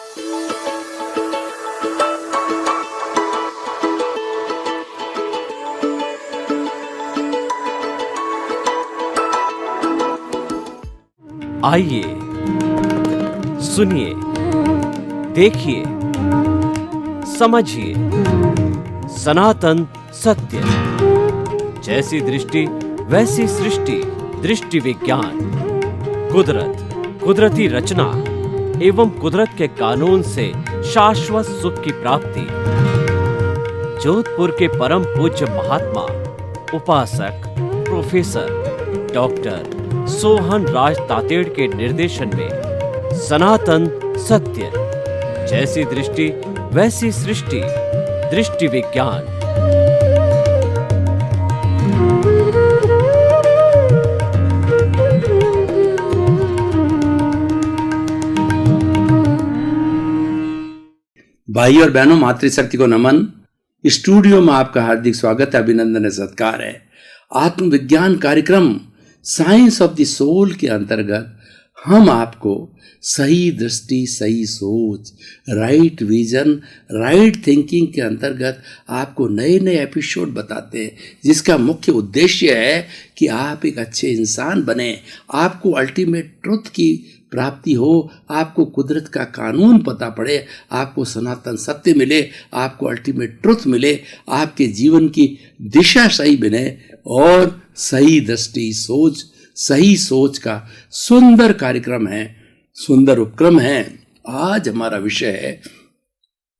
आइए, सुनिए, देखिए, समझिए सनातन सत्य। जैसी दृष्टि वैसी सृष्टि, दृष्टि विज्ञान। कुदरत, कुदरती रचना एवं कुदरत के कानून से शाश्वत सुख की प्राप्ति। जोधपुर के परम पूज्य महात्मा उपासक प्रोफेसर डॉक्टर सोहन राज तातेड़ के निर्देशन में सनातन सत्य। जैसी दृष्टि वैसी सृष्टि, दृष्टि विज्ञान। भाई और बहनों, मातृशक्ति को नमन। स्टूडियो में आपका हार्दिक स्वागत है, अभिनंदन है, सत्कार है। आत्मविज्ञान कार्यक्रम साइंस ऑफ द सोल के अंतर्गत हम आपको सही दृष्टि, सही सोच, राइट विजन, राइट थिंकिंग के अंतर्गत आपको नए नए एपिसोड बताते हैं, जिसका मुख्य उद्देश्य है कि आप एक अच्छे इंसान बने, आपको अल्टीमेट ट्रुथ की प्राप्ति हो, आपको कुदरत का कानून पता पड़े, आपको सनातन सत्य मिले, आपको अल्टीमेट ट्रुथ मिले, आपके जीवन की दिशा सही बने और सही दृष्टि, सोच, सही सोच का सुंदर कार्यक्रम है, सुंदर उपक्रम है। आज हमारा विषय है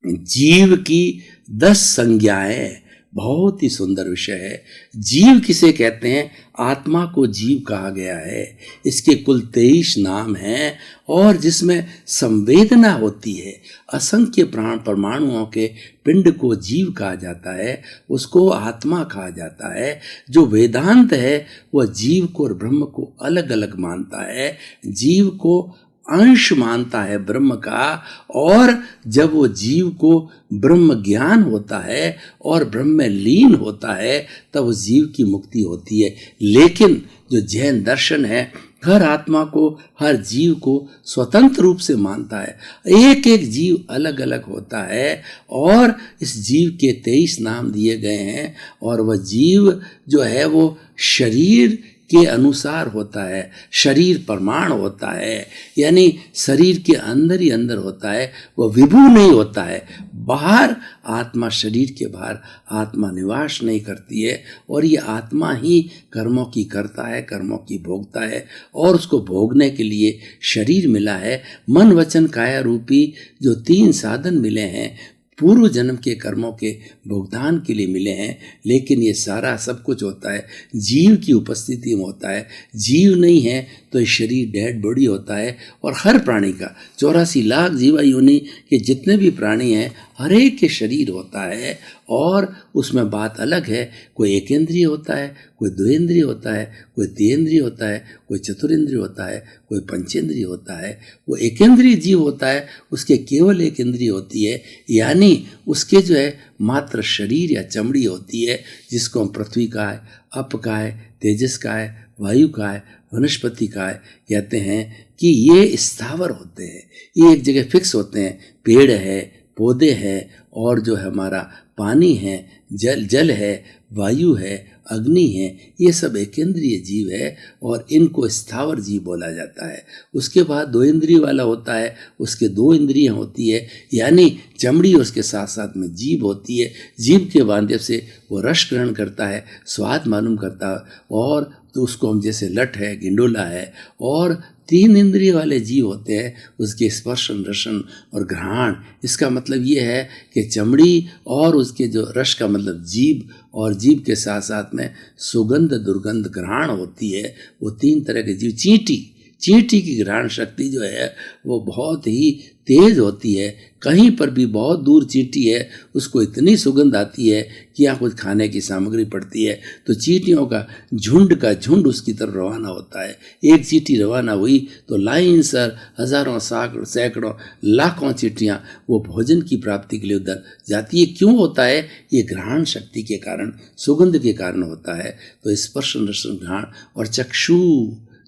जीव की 10 संज्ञाएं। बहुत ही सुंदर विषय है। जीव किसे कहते हैं? आत्मा को जीव कहा गया है। इसके कुल 23 नाम हैं और जिसमें संवेदना होती है। असंख्य प्राण परमाणुओं के पिंड को जीव कहा जाता है, उसको आत्मा कहा जाता है। जो वेदांत है वह जीव को और ब्रह्म को अलग अलग मानता है। जीव को अंश मानता है ब्रह्म का, और जब वो जीव को ब्रह्म ज्ञान होता है और ब्रह्म में लीन होता है तब उस जीव की मुक्ति होती है। लेकिन जो जैन दर्शन है हर आत्मा को, हर जीव को स्वतंत्र रूप से मानता है। एक एक जीव अलग अलग होता है और इस जीव के 23 नाम दिए गए हैं। और वह जीव जो है वो शरीर के अनुसार होता है, शरीर प्रमाण होता है, यानी शरीर के अंदर ही अंदर होता है, वह विभू नहीं होता है। बाहर आत्मा, शरीर के बाहर आत्मा निवास नहीं करती है और ये आत्मा ही कर्मों की करता है, कर्मों की भोगता है और उसको भोगने के लिए शरीर मिला है। मन वचन काया रूपी जो 3 साधन मिले हैं, पूर्व जन्म के कर्मों के भुगतान के लिए मिले हैं। लेकिन ये सारा सब कुछ होता है जीव की उपस्थिति में होता है। जीव नहीं है तो ये शरीर डेड बॉडी होता है। और हर प्राणी का 84 लाख जीवा योनि के जितने भी प्राणी हैं हर एक के शरीर होता है। और उसमें बात अलग है, कोई एकेंद्रिय होता है, कोई द्विंद्रिय होता है, कोई त्रिंद्रिय होता है, कोई चतुरिंद्रिय होता है, कोई पंचेंद्रिय होता है। वो एकेंद्रिय जीव होता है, उसके केवल एक इंद्रिय होती है, यानी उसके जो है मात्र शरीर या चमड़ी होती है, जिसको हम पृथ्वी काय, अप काय, तेजस काय, वायु काय, वनस्पति काय कहते हैं कि ये स्थावर होते हैं, ये एक जगह फिक्स होते हैं। पेड़ है, पौधे हैं और जो है हमारा पानी है, जल है, वायु है, अग्नि है, ये सब एकेंद्रीय जीव है और इनको स्थावर जीव बोला जाता है। उसके बाद 2 इंद्रिय वाला होता है, उसके 2 इंद्रियां होती है, यानी चमड़ी उसके साथ साथ में जीभ होती है। जीभ के माध्यम से वो रस ग्रहण करता है, स्वाद मालूम करता है, और तो उसको हम जैसे लठ है, गिंडोला है। और 3 इंद्रिय वाले जीव होते हैं, उसके स्पर्शन, रसन और घ्राण। इसका मतलब ये है कि चमड़ी और उसके जो रस का मतलब जीभ, और जीभ के साथ साथ में सुगंध, दुर्गंध, घ्राण होती है। वो 3 तरह के जीव। चींटी की घ्राण शक्ति जो है वो बहुत ही तेज होती है। कहीं पर भी बहुत दूर चींटी है, उसको इतनी सुगंध आती है कि यहाँ कुछ खाने की सामग्री पड़ती है तो चींटियों का झुंड उसकी तरफ रवाना होता है। एक चींटी रवाना हुई तो लाइन सर हजारों, सैकड़ों, लाखों चींटियाँ वो भोजन की प्राप्ति के लिए उधर जाती है। क्यों होता है? ये घ्राण शक्ति के कारण, सुगंध के कारण होता है। तो स्पर्श, रसन, घ्राण और चक्षु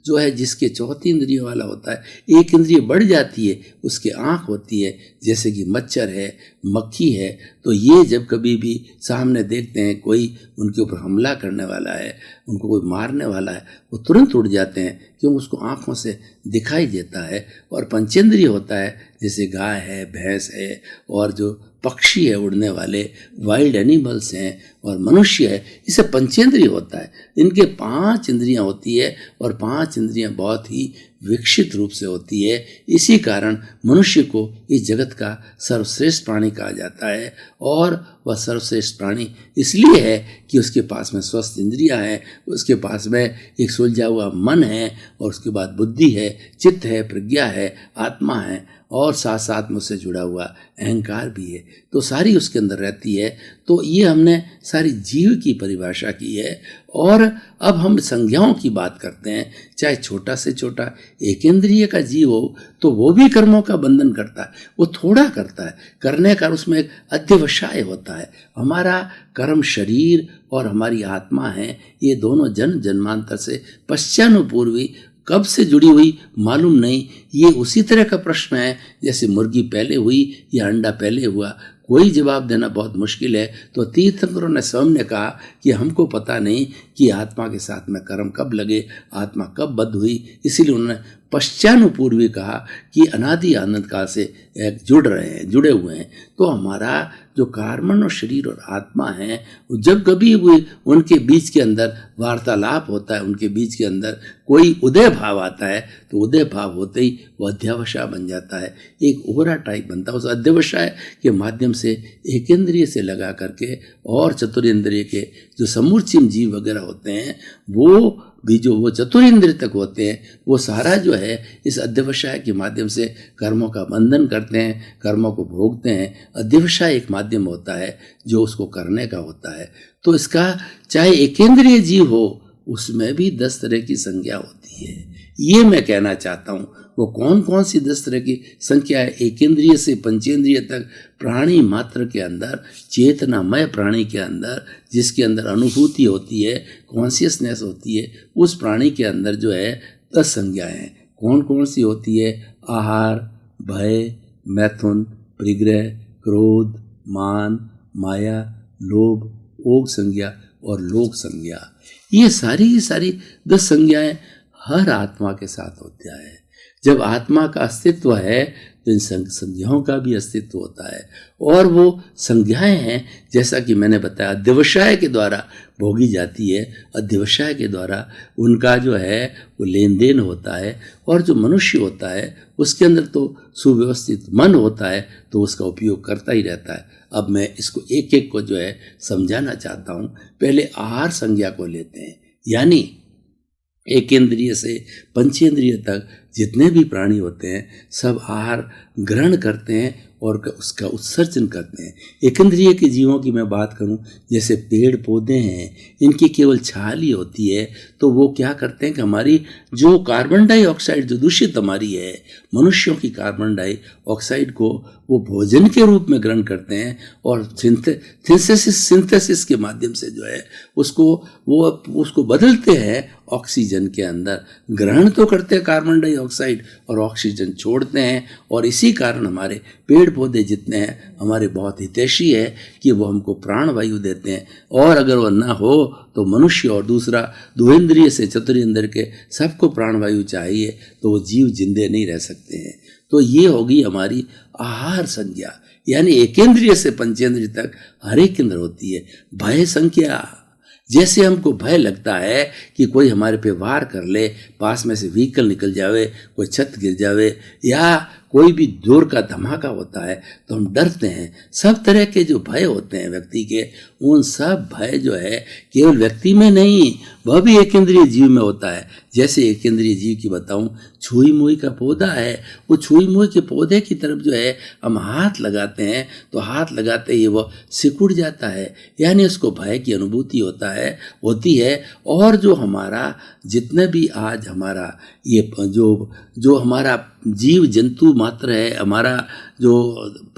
जो है जिसके चौथी इंद्रियों वाला होता है, एक इंद्रिय बढ़ जाती है, उसके आँख होती है, जैसे कि मच्छर है, मक्खी है, तो ये जब कभी भी सामने देखते हैं कोई उनके ऊपर हमला करने वाला है, उनको कोई मारने वाला है, वो तुरंत उड़ जाते हैं, क्यों? उसको आँखों से दिखाई देता है। और पंचेंद्रिय होता है, जैसे गाय है, भैंस है, और जो पक्षी है उड़ने वाले, वाइल्ड एनिमल्स हैं, और मनुष्य है, इसे पंचेंद्रिय होता है। इनके 5 इंद्रियां होती है, और 5 इंद्रियां बहुत ही विकसित रूप से होती है। इसी कारण मनुष्य को इस जगत का सर्वश्रेष्ठ प्राणी कहा जाता है, और वह सर्वश्रेष्ठ प्राणी इसलिए है कि उसके पास में स्वस्थ इंद्रियां हैं, उसके पास में एक सुलझा हुआ मन है, और उसके बाद बुद्धि है, चित्त है, प्रज्ञा है, आत्मा है, और साथ साथ में उससे जुड़ा हुआ अहंकार भी है, तो सारी उसके अंदर रहती है। तो ये हमने सारी जीव की परिभाषा की है। और अब हम संज्ञाओं की बात करते हैं। चाहे छोटा से छोटा एक इंद्रिय का जीव हो, तो वो भी कर्मों का बंधन करता है, वो थोड़ा करता है, करने का उसमें एक अध्यवसाय होता है। हमारा कर्म शरीर और हमारी आत्मा है, ये दोनों जन्म जन्मांतर से पश्चानुपूर्वी कब से जुड़ी हुई मालूम नहीं। ये उसी तरह का प्रश्न है जैसे मुर्गी पहले हुई या अंडा पहले हुआ, कोई जवाब देना बहुत मुश्किल है। तो तीर्थंकरों ने स्वयं ने कहा कि हमको पता नहीं कि आत्मा के साथ में कर्म कब लगे, आत्मा कब बद्ध हुई, इसीलिए उन्होंने पश्चानुपूर्वी कहा कि अनादि आनंद काल से जुड़े हुए हैं। तो हमारा जो कार्बन और शरीर और आत्मा है, जब कभी भी उनके बीच के अंदर वार्तालाप होता है, उनके बीच के अंदर कोई उदय भाव आता है, तो उदय भाव होते ही वह अध्यवसाय बन जाता है, एक ओरा टाइप बनता है। उस अध्यवसाय के माध्यम से एक इंद्रिय से लगा करके और चतुरेंद्रिय के जो समूर्चिम जीव वगैरह होते हैं, वो भी जो वो चतुरेंद्रिय तक होते हैं, वो सारा जो है इस अध्यवसाय के माध्यम से कर्मों का बंधन करते हैं, कर्मों को भोगते हैं। अध्यवसाय एक माध्यम होता है जो उसको करने का होता है। तो इसका चाहे एकेंद्रिय जीव हो, उसमें भी 10 तरह की संज्ञा होती है। ये मैं कहना चाहता हूँ। वो कौन कौन सी 10 तरह की संख्या है? एकेंद्रिय से पंचेंद्रिय तक प्राणी मात्र के अंदर, चेतनामय प्राणी के अंदर, जिसके अंदर अनुभूति होती है, कॉन्शियसनेस होती है, उस प्राणी के अंदर जो है 10 संज्ञाएं हैं। कौन कौन सी होती है? आहार, भय, मैथुन, परिग्रह, क्रोध, मान, माया, लोभ, ओग संज्ञा और लोक संज्ञा। ये सारी 10 संज्ञाएं हर आत्मा के साथ होता है। जब आत्मा का अस्तित्व है तो इन संज्ञाओं का भी अस्तित्व होता है, और वो संज्ञाएं हैं जैसा कि मैंने बताया अध्यवसाय के द्वारा भोगी जाती है। अध्यवसाय के द्वारा उनका जो है वो लेन देन होता है, और जो मनुष्य होता है उसके अंदर तो सुव्यवस्थित मन होता है, तो उसका उपयोग करता ही रहता है। अब मैं इसको एक एक को जो है समझाना चाहता हूँ। पहले आहार संज्ञा को लेते हैं, यानी एक इंद्रिय से पंचेंद्रिय तक जितने भी प्राणी होते हैं सब आहार ग्रहण करते हैं और उसका उत्सर्जन करते हैं। एक इंद्रिय के जीवों की मैं बात करूं, जैसे पेड़ पौधे हैं, इनकी केवल छाल ही होती है, तो वो क्या करते हैं कि हमारी जो कार्बन डाइऑक्साइड जो दूषित हमारी है, मनुष्यों की कार्बन डाइऑक्साइड को वो भोजन के रूप में ग्रहण करते हैं, और सिंथेसिस के माध्यम से जो है उसको बदलते हैं ऑक्सीजन के अंदर। ग्रहण तो करते हैं कार्बन डाइऑक्साइड और ऑक्सीजन छोड़ते हैं, और इसी कारण हमारे पेड़ पौधे जितने हैं हमारे बहुत हितैषी है कि वो हमको प्राणवायु देते हैं। और अगर वो ना हो तो मनुष्य और दूसरा द्विंद्रिय से चतुरेंद्रिय के सबको प्राणवायु चाहिए, तो वो जीव जिंदे नहीं रह सकते हैं। तो ये होगी हमारी आहार संज्ञा, यानी एकेंद्रिय से पंचेंद्रिय तक हर एक इंद्र होती है। भय संज्ञा, जैसे हमको भय लगता है कि कोई हमारे पे वार कर ले, पास में से व्हीकल निकल जावे, कोई छत गिर जावे, या कोई भी जोर का धमाका होता है तो हम डरते हैं। सब तरह के जो भय होते हैं व्यक्ति के, उन सब भय जो है केवल व्यक्ति में नहीं, वह भी एक इंद्रिय जीव में होता है। जैसे एक इंद्रिय जीव की बताऊं, छुई मुई का पौधा है, वो छुई मुई के पौधे की तरफ जो है हम हाथ लगाते हैं, तो हाथ लगाते ही वो सिकुड़ जाता है, यानी उसको भय की अनुभूति होती है। और जो हमारा जितने भी आज हमारा ये जो हमारा जीव जंतु मात्र है, हमारा जो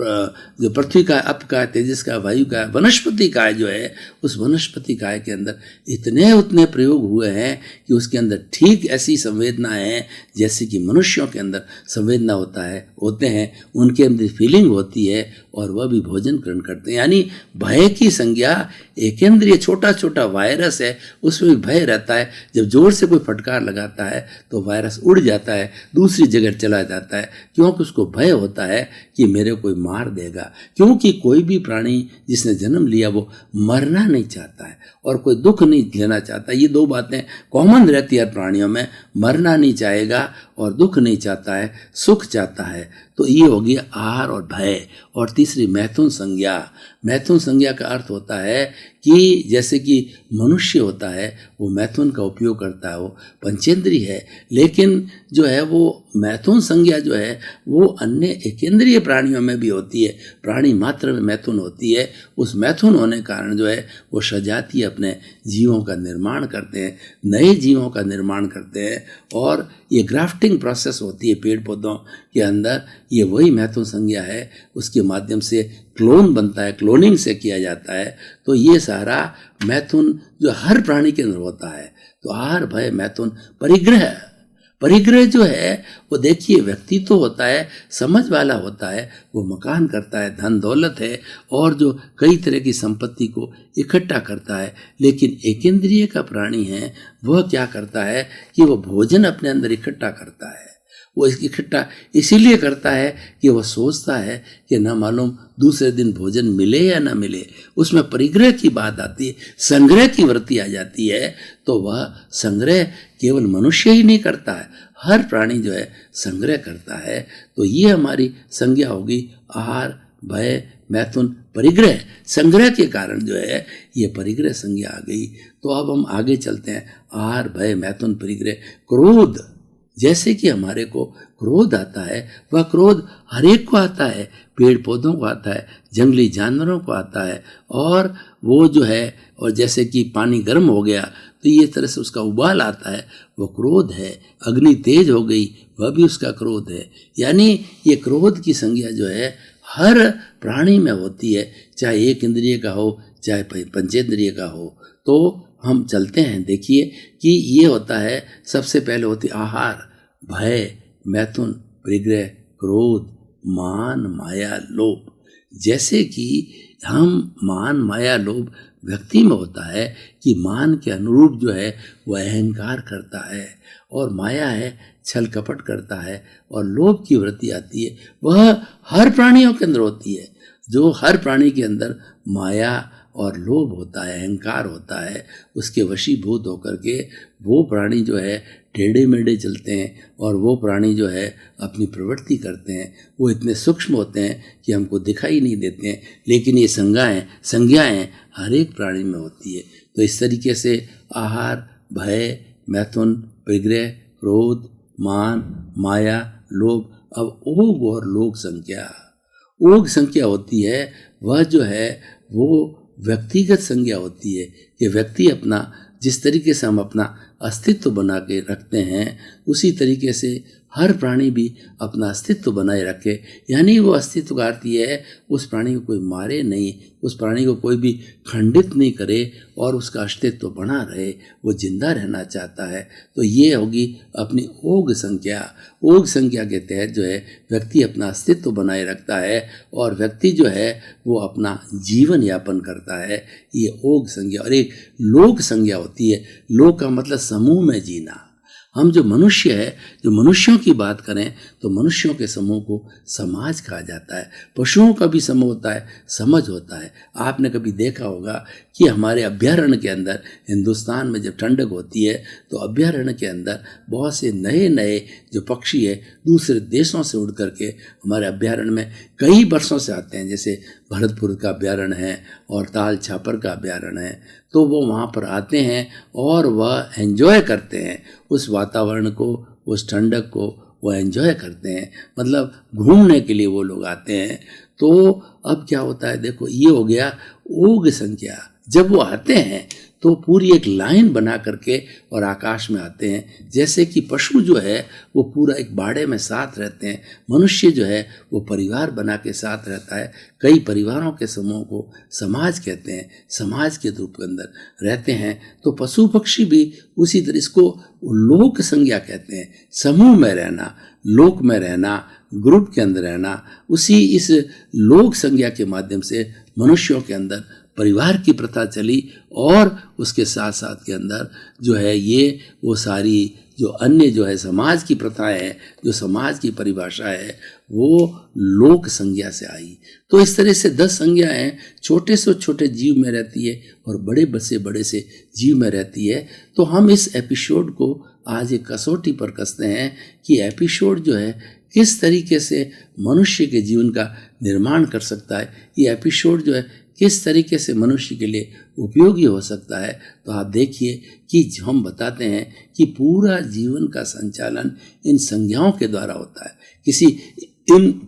पृथ्वी का, अप का, तेजस का, वायु का, वनस्पति काय जो है, उस वनस्पति काय के अंदर इतने उतने प्रयोग हुए हैं कि उसके अंदर ठीक ऐसी संवेदनाएं हैं जैसे कि मनुष्यों के अंदर संवेदना होते हैं, उनके अंदर फीलिंग होती है और वह भी भोजन ग्रहण करते हैं। यानी भय की संज्ञा एकेंद्रिय छोटा छोटा वायरस है, उसमें भी भय रहता है। जब जोर से कोई फटकार लगाता है तो वायरस उड़ जाता है, दूसरी जगह चला जाता है, क्योंकि उसको भय होता है कि मेरे कोई मार देगा। क्योंकि कोई भी प्राणी जिसने जन्म लिया वो मरना नहीं चाहता है और कोई दुख नहीं लेना चाहता। ये दो बातें कॉमन रहती है प्राणियों में, मरना नहीं चाहेगा और दुख नहीं चाहता है, सुख चाहता है। तो ये हो गया आहार और भय। और तीसरी मैथुन संज्ञा। मैथुन संज्ञा का अर्थ होता है कि जैसे कि मनुष्य होता है वो मैथुन का उपयोग करता है, वो पंचेंद्रिय है, लेकिन जो है वो मैथुन संज्ञा जो है वो अन्य एकेंद्रिय प्राणियों में भी होती है। प्राणी मात्र में मैथुन होती है। उस मैथुन होने के कारण जो है वो सजातीय अपने जीवों का निर्माण करते हैं, नए जीवों का निर्माण करते हैं। और ये ग्राफ्टिंग प्रोसेस होती है पेड़ पौधों के अंदर, ये वही मैथुन संज्ञा है। उसके माध्यम से क्लोन बनता है, क्लोनिंग से किया जाता है। तो ये सारा मैथुन जो हर प्राणी के अंदर होता है। तो आहार भय मैथुन परिग्रह जो है वो देखिए व्यक्ति तो होता है, समझ वाला होता है, वो मकान करता है, धन दौलत है और जो कई तरह की संपत्ति को इकट्ठा करता है। लेकिन एकेंद्रिय का प्राणी है, वह क्या करता है कि वो भोजन अपने अंदर इकट्ठा करता है। वो इकट्ठा इसीलिए करता है कि वह सोचता है कि ना मालूम दूसरे दिन भोजन मिले या ना मिले। उसमें परिग्रह की बात आती है, संग्रह की वृत्ति आ जाती है। तो वह संग्रह केवल मनुष्य ही नहीं करता है, हर प्राणी जो है संग्रह करता है। तो ये हमारी संज्ञा होगी आहार भय मैथुन परिग्रह। संग्रह के कारण जो है ये परिग्रह संज्ञा आ गई। तो अब हम आगे चलते हैं। आहार भय मैथुन परिग्रह। क्रोध, जैसे कि हमारे को क्रोध आता है, वह क्रोध हर एक को आता है, पेड़ पौधों को आता है, जंगली जानवरों को आता है। और वो जो है, और जैसे कि पानी गर्म हो गया तो ये तरह से उसका उबाल आता है, वो क्रोध है। अग्नि तेज हो गई, वह भी उसका क्रोध है। यानी ये क्रोध की संज्ञा जो है हर प्राणी में होती है, चाहे एक इंद्रिय का हो चाहे पंचेंद्रिय का हो। तो हम चलते हैं, देखिए कि ये होता है, सबसे पहले होती आहार भय मैथुन परिग्रह क्रोध मान माया लोभ। जैसे कि हम मान माया लोभ व्यक्ति में होता है कि मान के अनुरूप जो है वह अहंकार करता है, और माया है छल कपट करता है, और लोभ की वृत्ति आती है, वह हर प्राणियों के अंदर होती है। जो हर प्राणी के अंदर माया और लोभ होता है, अहंकार होता है, उसके वशीभूत होकर के वो प्राणी जो है टेढ़े मेढ़े चलते हैं, और वो प्राणी जो है अपनी प्रवृत्ति करते हैं। वो इतने सूक्ष्म होते हैं कि हमको दिखाई नहीं देते हैं, लेकिन ये संज्ञाएं हर एक प्राणी में होती है। तो इस तरीके से आहार भय मैथुन परिग्रह क्रोध मान माया लोभ। अब ओग और लोक संज्ञा। ओग संज्ञा होती है, वह जो है वो व्यक्तिगत संज्ञा होती है कि व्यक्ति अपना, जिस तरीके से हम अपना अस्तित्व बना के रखते हैं, उसी तरीके से हर प्राणी भी अपना अस्तित्व बनाए रखे। यानी वो अस्तित्व का अर्थ ये है उस प्राणी को कोई मारे नहीं, उस प्राणी को कोई भी खंडित नहीं करे, और उसका अस्तित्व बना रहे, वो जिंदा रहना चाहता है। तो ये होगी अपनी ओग संज्ञा। ओग संज्ञा के तहत जो है व्यक्ति अपना अस्तित्व बनाए रखता है, और व्यक्ति जो है वो अपना जीवन यापन करता है। ये ओग संज्ञा। और एक लोक संज्ञा होती है। लोक का मतलब समूह में जीना। हम जो मनुष्य है, जो मनुष्यों की बात करें तो मनुष्यों के समूह को समाज कहा जाता है। पशुओं का भी समूह होता है, समझ होता है। आपने कभी देखा होगा कि हमारे अभयारण्य के अंदर, हिंदुस्तान में जब ठंडक होती है तो अभयारण्य के अंदर बहुत से नए नए जो पक्षी है दूसरे देशों से उड़ करके हमारे अभयारण्य में कई वर्षों से आते हैं। जैसे भरतपुर का अभयारण्य है और ताल छापर का अभयारण्य है। तो वो वहाँ पर आते हैं और वह एंजॉय करते हैं उस वातावरण को, उस ठंडक को वो एंजॉय करते हैं, मतलब घूमने के लिए वो लोग आते हैं। तो अब क्या होता है, देखो ये हो गया ओग संज्ञा। जब वो आते हैं तो पूरी एक लाइन बना करके और आकाश में आते हैं। जैसे कि पशु जो है वो पूरा एक बाड़े में साथ रहते हैं, मनुष्य जो है वो परिवार बना के साथ रहता है। कई परिवारों के समूह को समाज कहते हैं, समाज के रूप के अंदर रहते हैं। तो पशु पक्षी भी उसी तरह, इसको लोक संज्ञा कहते हैं, समूह में रहना, लोक में रहना, ग्रुप के अंदर रहना। उसी इस लोक संज्ञा के माध्यम से मनुष्यों के अंदर परिवार की प्रथा चली और उसके साथ साथ के अंदर जो है ये वो सारी जो अन्य जो है समाज की प्रथाएं हैं, जो समाज की परिभाषा है, वो लोक संज्ञा से आई। तो इस तरह से 10 संज्ञाएं छोटे से छोटे जीव में रहती है और बड़े से बड़े से जीव में रहती है। तो हम इस एपिसोड को आज एक कसौटी पर कसते हैं कि एपिसोड जो है किस तरीके से मनुष्य के जीवन का निर्माण कर सकता है, ये एपिसोड जो है किस तरीके से मनुष्य के लिए उपयोगी हो सकता है। तो आप देखिए कि हम बताते हैं कि पूरा जीवन का संचालन इन संज्ञाओं के द्वारा होता है। किसी इन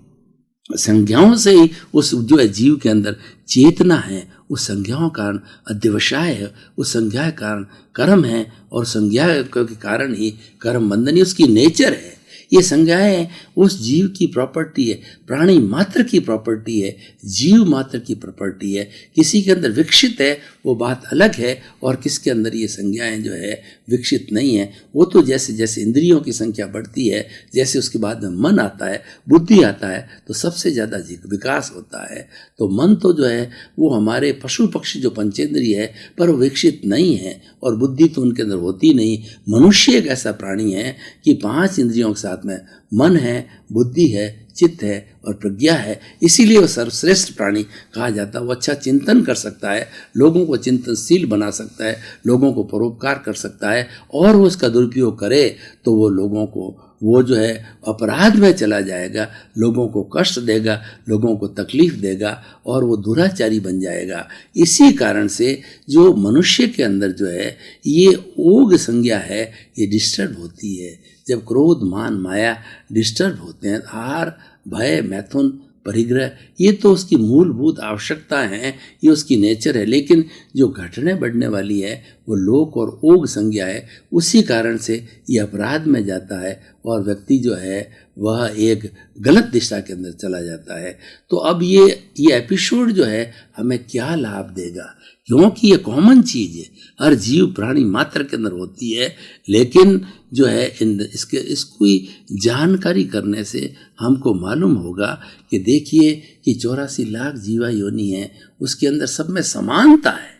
संज्ञाओं से ही उस जो है जीव के अंदर चेतना है, उस संज्ञाओं का कारण अध्यवसाय है, उस संज्ञा के कारण कर्म है और संज्ञा के कारण ही कर्म बंधन, उसकी नेचर है। ये संज्ञाएं उस जीव की प्रॉपर्टी है, प्राणी मात्र की प्रॉपर्टी है, जीव मात्र की प्रॉपर्टी है। किसी के अंदर विकसित है वो बात अलग है, और किसके अंदर ये संज्ञाएं जो है विकसित नहीं है। वो तो जैसे जैसे इंद्रियों की संख्या बढ़ती है, जैसे उसके बाद में मन आता है, बुद्धि आता है, तो सबसे ज़्यादा विकास होता है। तो मन तो जो है वो हमारे पशु पक्षी जो पंचेंद्रिय है पर वो विकसित नहीं है, और बुद्धि तो उनके अंदर होती नहीं। मनुष्य एक ऐसा प्राणी है कि 5 इंद्रियों के साथ में मन है, बुद्धि है, चित्त है और प्रज्ञा है। इसीलिए वो सर्वश्रेष्ठ प्राणी कहा जाता है। वो अच्छा चिंतन कर सकता है, लोगों को चिंतनशील बना सकता है, लोगों को परोपकार कर सकता है, और वो उसका दुरुपयोग करे तो वो लोगों को वो जो है अपराध में चला जाएगा, लोगों को कष्ट देगा, लोगों को तकलीफ देगा और वो दुराचारी बन जाएगा। इसी कारण से जो मनुष्य के अंदर जो है ये ओग संज्ञा है, ये डिस्टर्ब होती है। जब क्रोध, मान, माया डिस्टर्ब होते हैं, हार, भय, मैथुन, परिग्रह, ये तो उसकी मूलभूत आवश्यकता है, ये उसकी नेचर है। लेकिन जो घटने बढ़ने वाली है वो लोक और ओग संज्ञा है। उसी कारण से ये अपराध में जाता है और व्यक्ति जो है वह एक गलत दिशा के अंदर चला जाता है। तो अब ये एपिसोड जो है हमें क्या लाभ देगा, क्योंकि ये कॉमन चीज़ है, हर जीव प्राणी मात्र के अंदर होती है। लेकिन जो है इसकी जानकारी करने से हमको मालूम होगा कि देखिए कि 84 लाख जीवा योनि है, उसके अंदर सब में समानता है।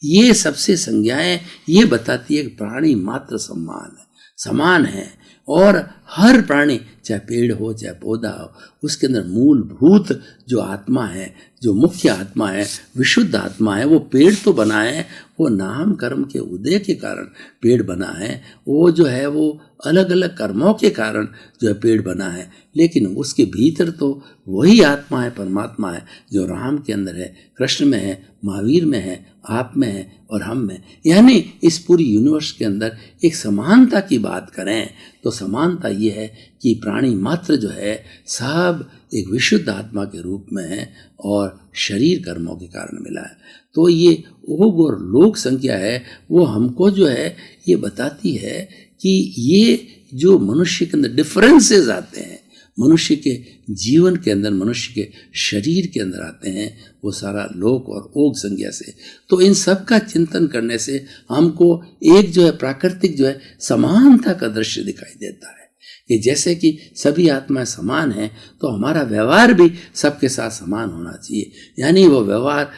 ये सबसे संज्ञाएं ये बताती है कि प्राणी मात्र समान है, और हर प्राणी चाहे पेड़ हो चाहे पौधा हो, उसके अंदर मूलभूत जो आत्मा है, जो मुख्य आत्मा है, विशुद्ध आत्मा है, वो पेड़ तो बना है, वो नाम कर्म के उदय के कारण पेड़ बना है। वो जो है वो अलग अलग कर्मों के कारण जो है पेड़ बना है, लेकिन उसके भीतर तो वही आत्मा है, परमात्मा है, जो राम के अंदर है, कृष्ण में है, महावीर में है, आप में है और हम में। यानी इस पूरी यूनिवर्स के अंदर एक समानता की बात करें तो समानता ये है कि प्राणी मात्र जो है सब एक विशुद्ध आत्मा के रूप में है और शरीर कर्मों के कारण मिला है। तो ये ओग और लोक संज्ञा है, वो हमको जो है ये बताती है कि ये जो मनुष्य के अंदर डिफरेंसेस आते हैं, मनुष्य के जीवन के अंदर, मनुष्य के शरीर के अंदर आते हैं, वो सारा लोक और ओग संज्ञा से। तो इन सब का चिंतन करने से हमको एक जो है प्राकृतिक जो है समानता का दृश्य दिखाई देता है कि जैसे कि सभी आत्माएं समान हैं, तो हमारा व्यवहार भी सबके साथ समान होना चाहिए। यानी वो व्यवहार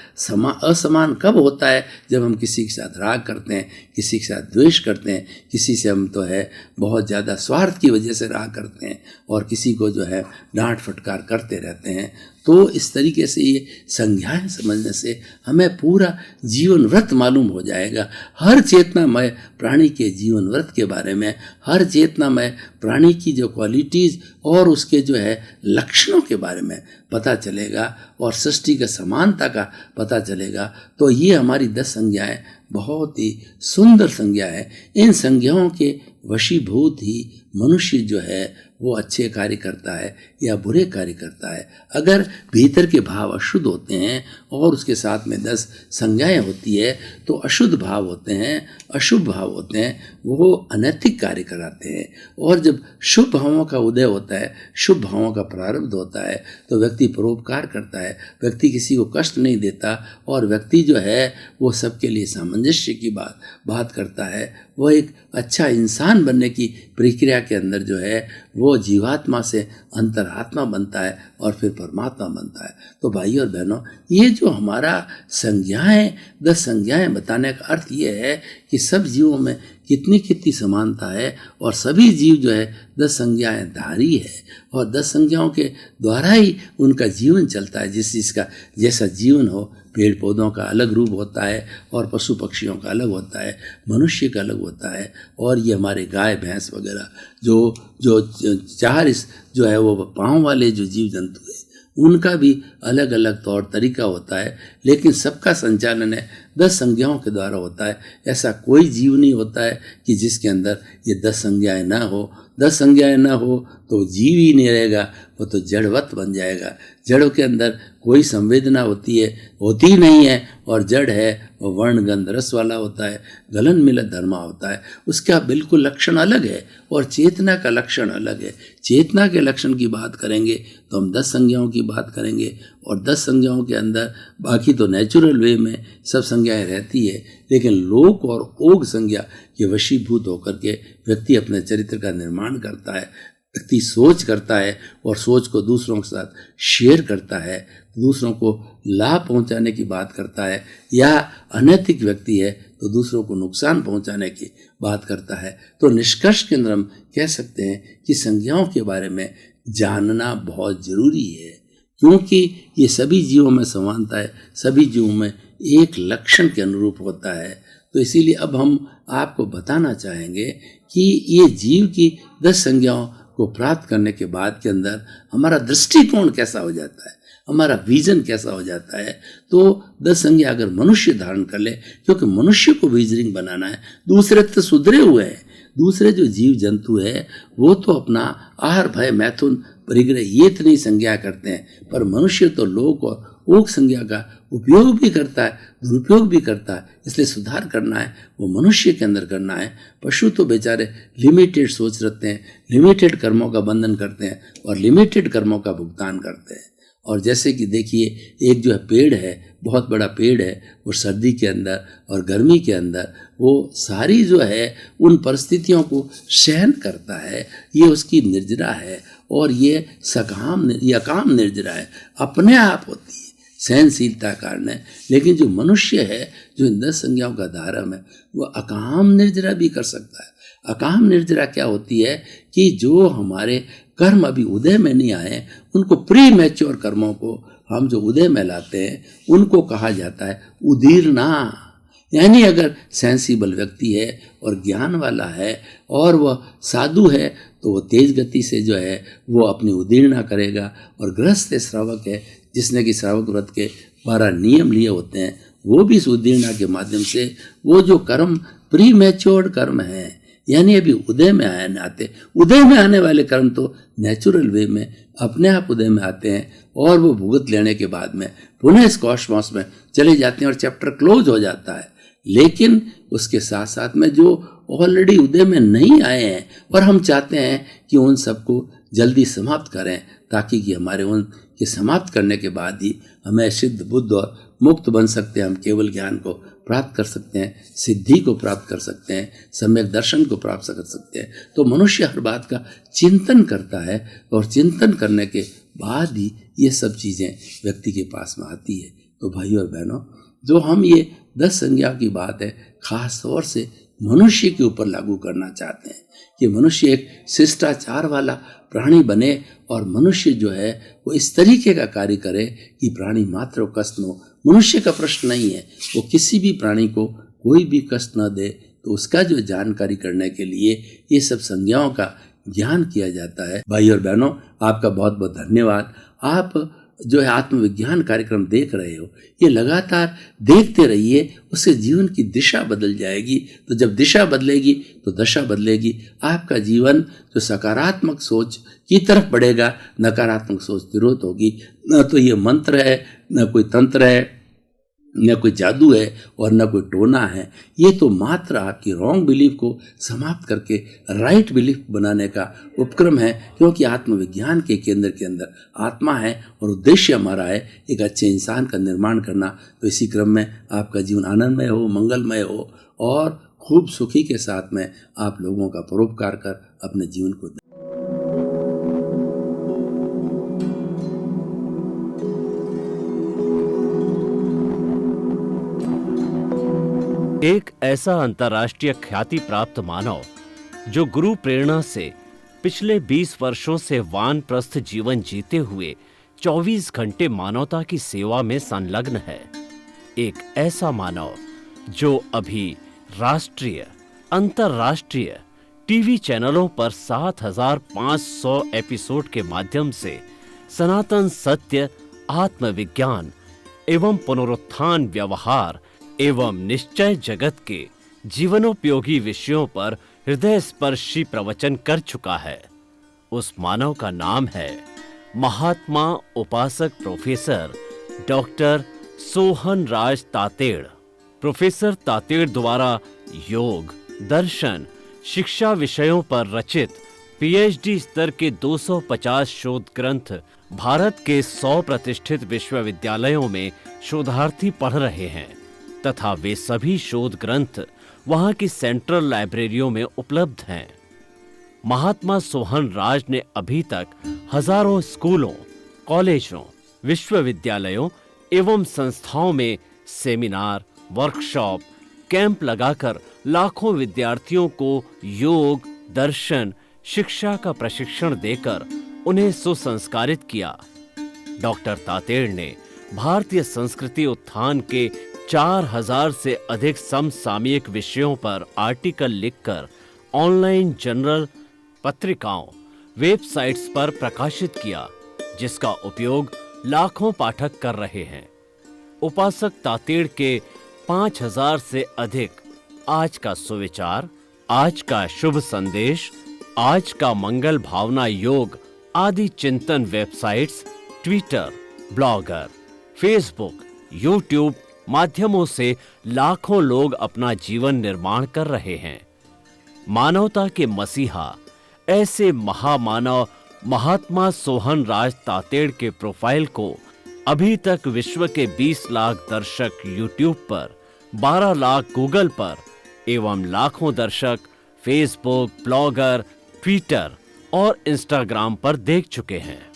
असमान कब होता है? जब हम किसी के साथ राग करते हैं, किसी के साथ द्वेष करते हैं, किसी से हम तो है बहुत ज़्यादा स्वार्थ की वजह से राग करते हैं और किसी को जो है डांट फटकार करते रहते हैं। तो इस तरीके से ये संज्ञाएं समझने से हमें पूरा जीवन व्रत मालूम हो जाएगा। हर चेतनामय प्राणी के जीवन व्रत के बारे में, हर चेतनामय प्राणी की जो क्वालिटीज़ और उसके जो है लक्षणों के बारे में पता चलेगा और सृष्टि के समानता का पता चलेगा। तो ये हमारी 10 संज्ञाएं बहुत ही सुंदर संज्ञा है। इन संज्ञाओं के वशीभूत ही मनुष्य जो है वो अच्छे कार्य करता है या बुरे कार्य करता है। अगर भीतर के भाव अशुद्ध होते हैं और उसके साथ में 10 संज्ञाएं होती है तो अशुद्ध भाव होते हैं, अशुभ भाव होते हैं, वो अनैतिक कार्य कराते हैं। और जब शुभ भावों का उदय होता है, शुभ भावों का प्रारंभ होता है तो व्यक्ति परोपकार करता है, व्यक्ति किसी को कष्ट नहीं देता और व्यक्ति जो है वो सबके लिए सामंजस्य की बात करता है। वो एक अच्छा इंसान बनने की प्रक्रिया के अंदर जो है वो जीवात्मा से अंतरात्मा बनता है और फिर परमात्मा बनता है। तो भाई और बहनों, ये जो हमारा संज्ञाएं 10 संज्ञाएं बताने का अर्थ ये है कि सब जीवों में कितनी कितनी समानता है और सभी जीव जो है 10 संज्ञाएं धारी है और 10 संज्ञाओं के द्वारा ही उनका जीवन चलता है। जिस चीज़ का जैसा जीवन हो, पेड़ पौधों का अलग रूप होता है और पशु पक्षियों का अलग होता है, मनुष्य का अलग होता है। और ये हमारे गाय भैंस वगैरह जो 4 जो है वो पाँव वाले जो जीव जंतु है उनका भी अलग अलग तौर तरीका होता है, लेकिन सबका संचालन है 10 संज्ञाओं के द्वारा होता है। ऐसा कोई जीव नहीं होता है कि जिसके अंदर ये 10 संज्ञाएं ना हो। 10 संज्ञाएं ना हो तो जीव ही नहीं रहेगा, वो तो जड़वत बन जाएगा। जड़ों के अंदर कोई संवेदना होती ही नहीं है और जड़ है वो वर्ण गंध रस वाला होता है, गलन मिलन धर्मा होता है। उसका बिल्कुल लक्षण अलग है और चेतना का लक्षण अलग है। चेतना के लक्षण की बात करेंगे तो हम 10 संज्ञाओं की बात करेंगे और 10 संज्ञाओं के अंदर बाकी तो नेचुरल वे में सब संज्ञाएं रहती है, लेकिन लोक और ओग संज्ञा के वशीभूत होकर के व्यक्ति अपने चरित्र का निर्माण करता है। व्यक्ति सोच करता है और सोच को दूसरों के साथ शेयर करता है, दूसरों को लाभ पहुंचाने की बात करता है, या अनैतिक व्यक्ति है तो दूसरों को नुकसान पहुंचाने की बात करता है। तो निष्कर्ष के अंदर हम कह सकते हैं कि संज्ञाओं के बारे में जानना बहुत जरूरी है, क्योंकि ये सभी जीवों में समानता है, सभी जीवों में एक लक्षण के अनुरूप होता है। तो इसीलिए अब हम आपको बताना चाहेंगे कि ये जीव की 10 संज्ञाओं को प्राप्त करने के बाद के अंदर हमारा दृष्टिकोण कैसा हो जाता है, हमारा विजन कैसा हो जाता है। तो 10 संज्ञा अगर मनुष्य धारण कर ले, क्योंकि मनुष्य को विजनिंग बनाना है, दूसरे तो सुधरे हुए हैं, दूसरे जो जीव जंतु है वो तो अपना आहार भय मैथुन परिग्रह ये इतनी संज्ञा करते हैं, पर मनुष्य तो लोक और ओक संज्ञा का उपयोग भी करता है, दुरुपयोग भी करता है। इसलिए सुधार करना है वो मनुष्य के अंदर करना है। पशु तो बेचारे लिमिटेड सोच रखते हैं, लिमिटेड कर्मों का बंधन करते हैं और लिमिटेड कर्मों का भुगतान करते हैं। और जैसे कि देखिए, एक जो है पेड़ है, बहुत बड़ा पेड़ है, वो सर्दी के अंदर और गर्मी के अंदर वो सारी जो है उन परिस्थितियों को सहन करता है। ये उसकी निर्जरा है और ये सकाम या काम निर्जरा है, अपने आप होती है सहनशीलता कारण है। लेकिन जो मनुष्य है, जो इन 10 संज्ञाओं का धारम है, वो अकाम निर्जरा भी कर सकता है। अकाम निर्जरा क्या होती है कि जो हमारे कर्म अभी उदय में नहीं आए, उनको प्री मैच्योर कर्मों को हम जो उदय में लाते हैं उनको कहा जाता है उदीरना। यानी अगर सेंसिबल व्यक्ति है और ज्ञान वाला है और वह साधु है तो वो तेज गति से जो है वो अपनी उदीर्णा करेगा। और गृहस्थ श्रावक है, जिसने कि श्रावक व्रत के 12 नियम लिए होते हैं, वो भी इस उदीर्णा के माध्यम से वो जो कर्म प्री मैच्योर्ड कर्म है, यानी अभी उदय में आते, उदय में आने वाले कर्म तो नेचुरल वे में अपने आप उदय में आते हैं और वो भुगत लेने के बाद में पुनः इस कॉस्मोस में चले जाते हैं और चैप्टर क्लोज हो जाता है। लेकिन उसके साथ साथ में जो ऑलरेडी उदय में नहीं आए हैं और हम चाहते हैं कि उन सबको जल्दी समाप्त करें, ताकि कि हमारे उन के समाप्त करने के बाद ही हमें सिद्ध बुद्ध और मुक्त बन सकते हैं। हम केवल ज्ञान को प्राप्त कर सकते हैं, सिद्धि को प्राप्त कर सकते हैं, सम्यक दर्शन को प्राप्त कर सकते हैं। तो मनुष्य हर बात का चिंतन करता है और चिंतन करने के बाद ही ये सब चीज़ें व्यक्ति के पास में आती है। तो भाई और बहनों, जो हम ये 10 संज्ञा की बात है खास तौर से मनुष्य के ऊपर लागू करना चाहते हैं कि मनुष्य एक शिष्टाचार वाला प्राणी बने और मनुष्य जो है वो इस तरीके का कार्य करे कि प्राणी मात्र को कष्ट न हो। मनुष्य का प्रश्न नहीं है, वो किसी भी प्राणी को कोई भी कष्ट न दे, तो उसका जो जानकारी करने के लिए ये सब संज्ञाओं का ज्ञान किया जाता है। भाई और बहनों, आपका बहुत बहुत धन्यवाद। आप जो है आत्मविज्ञान कार्यक्रम देख रहे हो, ये लगातार देखते रहिए, उससे जीवन की दिशा बदल जाएगी। तो जब दिशा बदलेगी तो दशा बदलेगी। आपका जीवन जो सकारात्मक सोच की तरफ बढ़ेगा, नकारात्मक सोच विरोध होगी। न तो ये मंत्र है, न कोई तंत्र है, न कोई जादू है और न कोई टोना है। ये तो मात्र आपकी रॉन्ग बिलीफ को समाप्त करके राइट बिलीफ बनाने का उपक्रम है, क्योंकि आत्मविज्ञान के केंद्र के अंदर आत्मा है और उद्देश्य हमारा है एक अच्छे इंसान का निर्माण करना। तो इसी क्रम में आपका जीवन आनंदमय हो, मंगलमय हो और खूब सुखी के साथ में आप लोगों का परोपकार कर अपने जीवन को एक ऐसा अंतर्राष्ट्रीय ख्याति प्राप्त मानव जो गुरु प्रेरणा से पिछले 20 वर्षों से वानप्रस्थ जीवन जीते हुए 24 घंटे मानवता की सेवा में संलग्न है। एक ऐसा मानव जो अभी राष्ट्रीय, अंतर्राष्ट्रीय टीवी चैनलों पर 7,500 एपिसोड के माध्यम से सनातन सत्य, आत्मविज्ञान एवं पुनरुत्थान व्यवहार एवं निश्चय जगत के जीवनोपयोगी विषयों पर हृदय स्पर्शी प्रवचन कर चुका है। उस मानव का नाम है महात्मा उपासक प्रोफेसर डॉक्टर सोहन राज तातेड़। प्रोफेसर तातेड़ द्वारा योग, दर्शन, शिक्षा विषयों पर रचित पीएचडी स्तर के 250 शोध ग्रंथ भारत के 100 प्रतिष्ठित विश्वविद्यालयों में शोधार्थी पढ़ रहे हैं तथा वे सभी शोध ग्रंथ वहां की सेंट्रल लाइब्रेरियों में उपलब्ध हैं। महात्मा सोहन राज ने अभी तक हजारों स्कूलों, कॉलेजों, विश्वविद्यालयों एवं संस्थाओं में सेमिनार, वर्कशॉप, कैंप लगाकर लाखों विद्यार्थियों को योग, दर्शन, शिक्षा का प्रशिक्षण देकर उन्हें सुसंस्कारित किया। डॉक्टर तातेड़ ने भारतीय संस्कृति उत्थान के 4000 से अधिक समसामयिक विषयों पर आर्टिकल लिखकर ऑनलाइन जर्नल, पत्रिकाओं, वेबसाइट्स पर प्रकाशित किया, जिसका उपयोग लाखों पाठक कर रहे हैं। उपासक तातेड़ के 5000 से अधिक आज का सुविचार, आज का शुभ संदेश, आज का मंगल भावना योग आदि चिंतन websites, Twitter, blogger, Facebook, YouTube माध्यमों से लाखों लोग अपना जीवन निर्माण कर रहे हैं। मानवता के मसीहा ऐसे महामानव महात्मा सोहन राज तातेड़ के प्रोफाइल को अभी तक विश्व के 20 लाख दर्शक यूट्यूब पर, 12 लाख गूगल पर एवं लाखों दर्शक फेसबुक, ब्लॉगर, ट्विटर और इंस्टाग्राम पर देख चुके हैं।